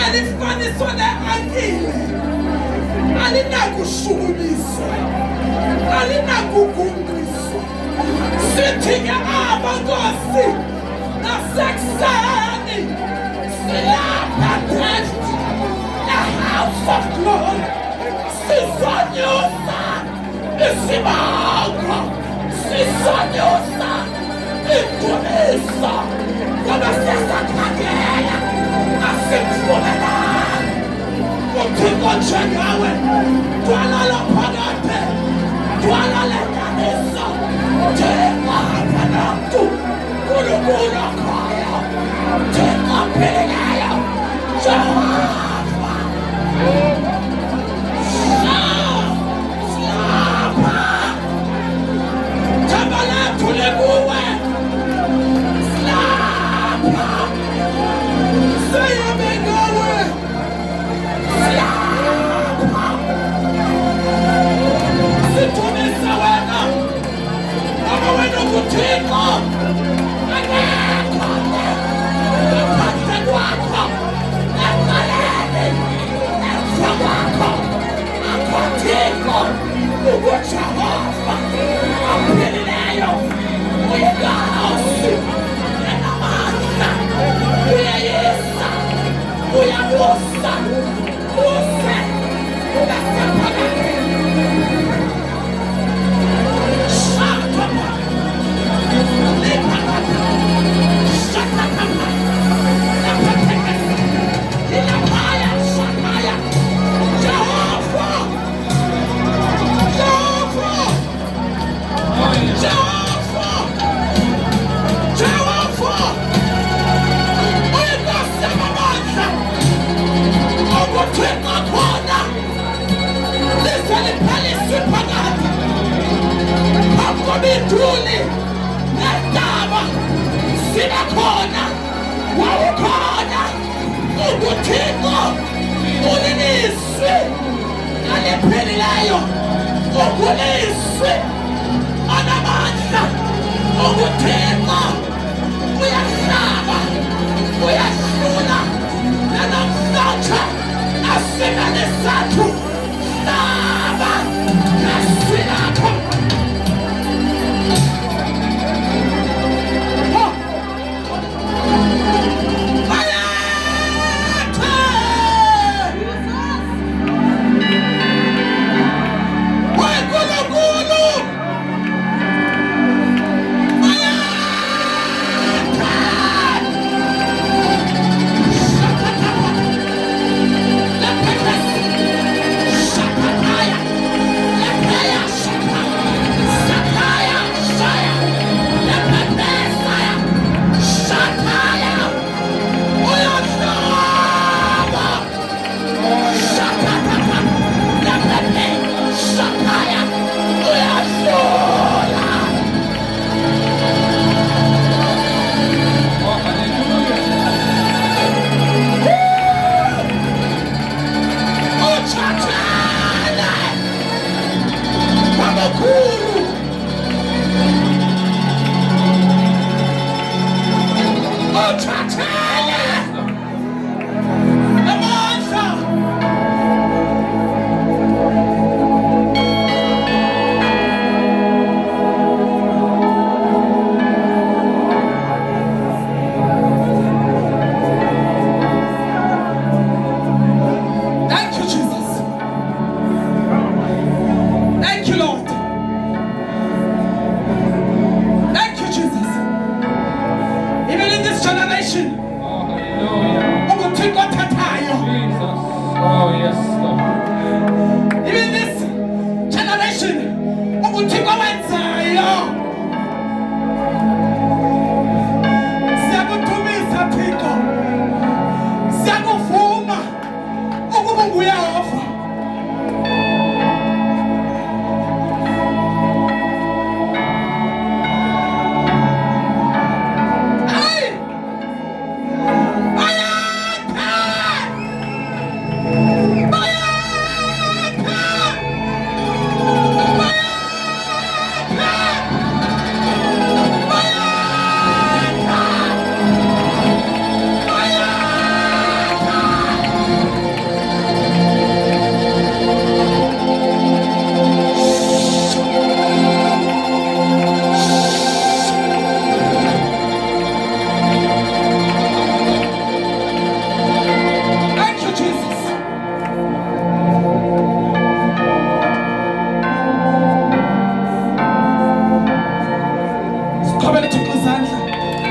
alifaniswa ne-angile, alinakushukuliswa, alinakugungqiswa. Sithi-ke aba Nkosi nasekuseni silapha phezu the house of glory, sizonyusa isibongo, sizonyusa indumiso, ngoba siyasakhangela asimvumelani. UThixo njengawe dwala lapha kade, dwala lenganiso, Thixo apha namntu, uNkulunkulu okhoyo, Thixo ophilileyo, Jehova. Silapha, themba lethu likuwe. Silapha, siyabe ngawe. Silapha, sithumisa wena, ngoba wena unguThixo. Akekho ngaphandle kwakho, ecaleni, emva kwakho, akho Thixo, unguJehova ophilileyo, uyinkosi enamandla, uyayisa, uyabusa, use, ungasephakade. Shakapa, lipakapa, shakakapa, lapatekesa, ilapaya, shakaya, Jehova, Jehova, Jehova, Jehova, uyinkosi yamandla, ukuthixo khona, lize lipheliswe phakathi, phambi kwabethuli nendaba siba khona, wawukhona, unguThixo, uliliswe aliphilileyo, unguliswe anamandla, unguThixo.